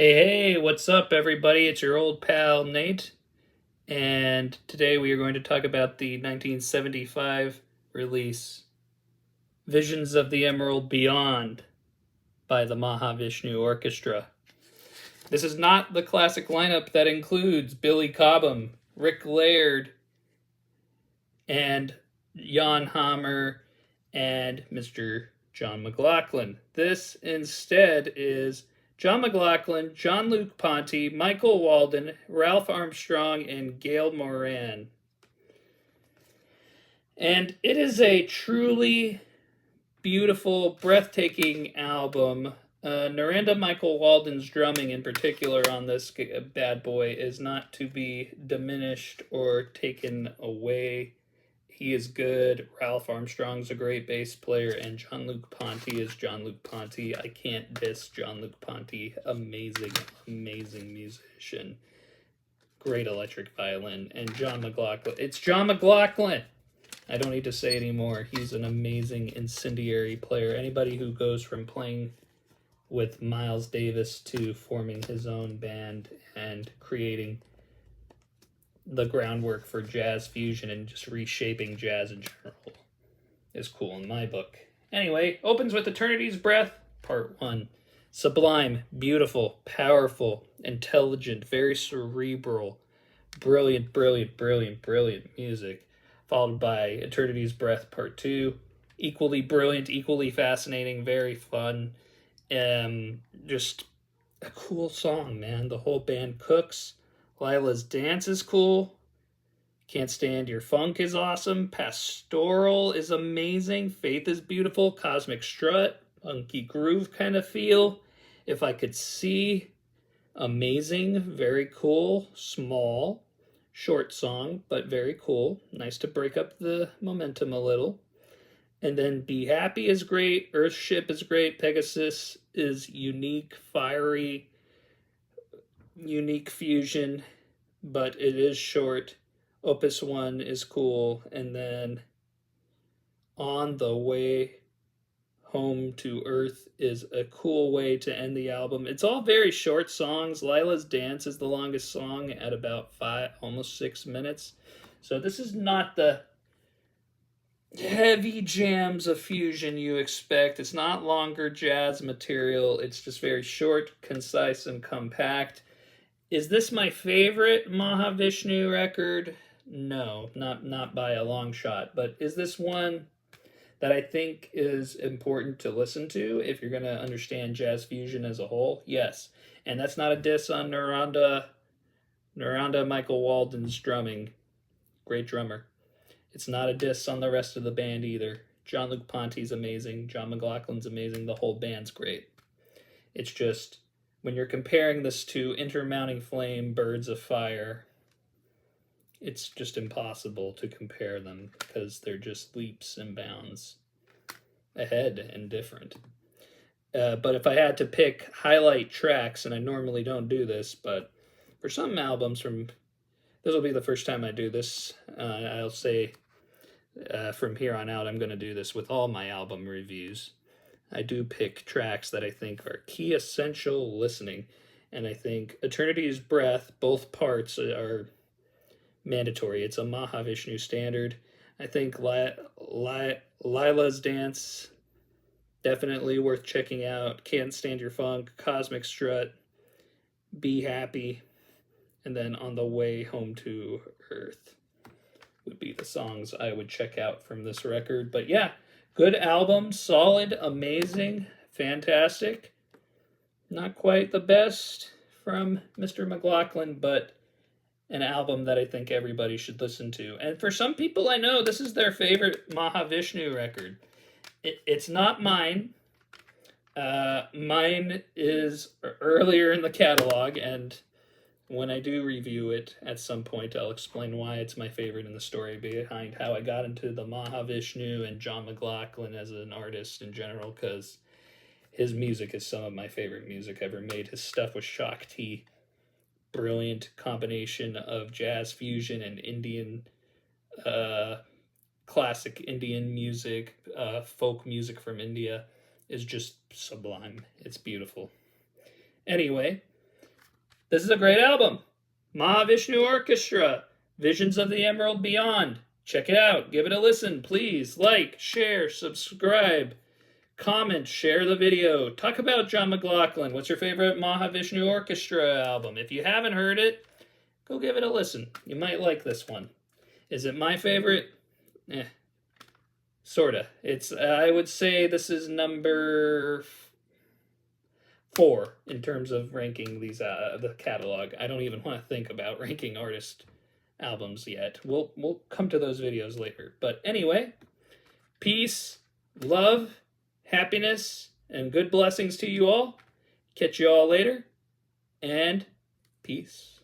Hey, what's up, everybody? It's your old pal Nate, and today we are going to talk about the 1975 release, Visions of the Emerald Beyond by the Mahavishnu Orchestra. This is not the classic lineup that includes Billy Cobham, Rick Laird, and Jan Hammer, and Mr. John McLaughlin. This instead is John McLaughlin, Jean-Luc Ponty, Michael Walden, Ralph Armstrong, and Gail Moran. And it is a truly beautiful, breathtaking album. Narendra Michael Walden's drumming, in particular, on this bad boy, is not to be diminished or taken away. He is good. Ralph Armstrong's a great bass player, and Jean-Luc Ponty is Jean-Luc Ponty. I can't diss Jean-Luc Ponty. Amazing, amazing musician. Great electric violin. And John McLaughlin. It's John McLaughlin! I don't need to say anymore. He's an amazing incendiary player. Anybody who goes from playing with Miles Davis to forming his own band and creating the groundwork for jazz fusion and just reshaping jazz in general is cool in my book. Anyway, opens with Eternity's Breath, Part 1. Sublime, beautiful, powerful, intelligent, very cerebral, brilliant, brilliant, brilliant, brilliant music, followed by Eternity's Breath, Part 2. Equally brilliant, equally fascinating, very fun. Just a cool song, man. The whole band cooks. Lila's Dance is cool. Can't Stand Your Funk is awesome. Pastoral is amazing. Faith is beautiful. Cosmic Strut, funky groove kind of feel. If I Could See, amazing, very cool. Small, short song, but very cool. Nice to break up the momentum a little. And then Be Happy is great. Earthship is great. Pegasus is unique, fiery, unique fusion, but it is short. Opus 1 is cool, and then On the Way Home to Earth is a cool way to end the album. It's all very short songs. Lila's Dance is the longest song at about 5, almost 6 minutes. So this is not the heavy jams of fusion you expect. It's not longer jazz material. It's just very short, concise, and compact. Is this my favorite Mahavishnu record? No, not by a long shot. But is this one that I think is important to listen to if you're going to understand jazz fusion as a whole? Yes. And that's not a diss on Narendra Michael Walden's drumming. Great drummer. It's not a diss on the rest of the band either. Jean-Luc Ponty's amazing. John McLaughlin's amazing. The whole band's great. It's just, when you're comparing this to Intermounting Flame, Birds of Fire, it's just impossible to compare them because they're just leaps and bounds ahead and different. But if I had to pick highlight tracks, and I normally don't do this, but for some albums this will be the first time I do this. I'll say from here on out, I'm going to do this with all my album reviews. I do pick tracks that I think are key essential listening. And I think Eternity's Breath, both parts are mandatory. It's a Mahavishnu standard. I think Lila's Dance, definitely worth checking out. Can't Stand Your Funk, Cosmic Strut, Be Happy, and then On the Way Home to Earth would be the songs I would check out from this record. But yeah, good album, solid, amazing, fantastic. Not quite the best from Mr. McLaughlin, but an album that I think everybody should listen to. And for some people I know, this is their favorite Mahavishnu record. It's not mine. Mine is earlier in the catalog, and when I do review it at some point, I'll explain why it's my favorite and the story behind how I got into the Mahavishnu and John McLaughlin as an artist in general, because his music is some of my favorite music ever made. His stuff with Shakti, brilliant combination of jazz fusion and Indian, classic Indian music, folk music from India, is just sublime. It's beautiful. Anyway, This is a great album. Mahavishnu Orchestra, Visions of the Emerald Beyond. Check it out. Give it a listen. Please like, share, subscribe, comment, share the video. Talk about John McLaughlin. What's your favorite Mahavishnu Orchestra album? If you haven't heard it, go give it a listen. You might like this one. Is it my favorite? Sorta. It's I would say this is number 4 in terms of ranking these the catalog. I don't even want to think about ranking artist albums yet. We'll come to those videos later. But anyway, peace, love, happiness, and good blessings to you all. Catch you all later, and peace.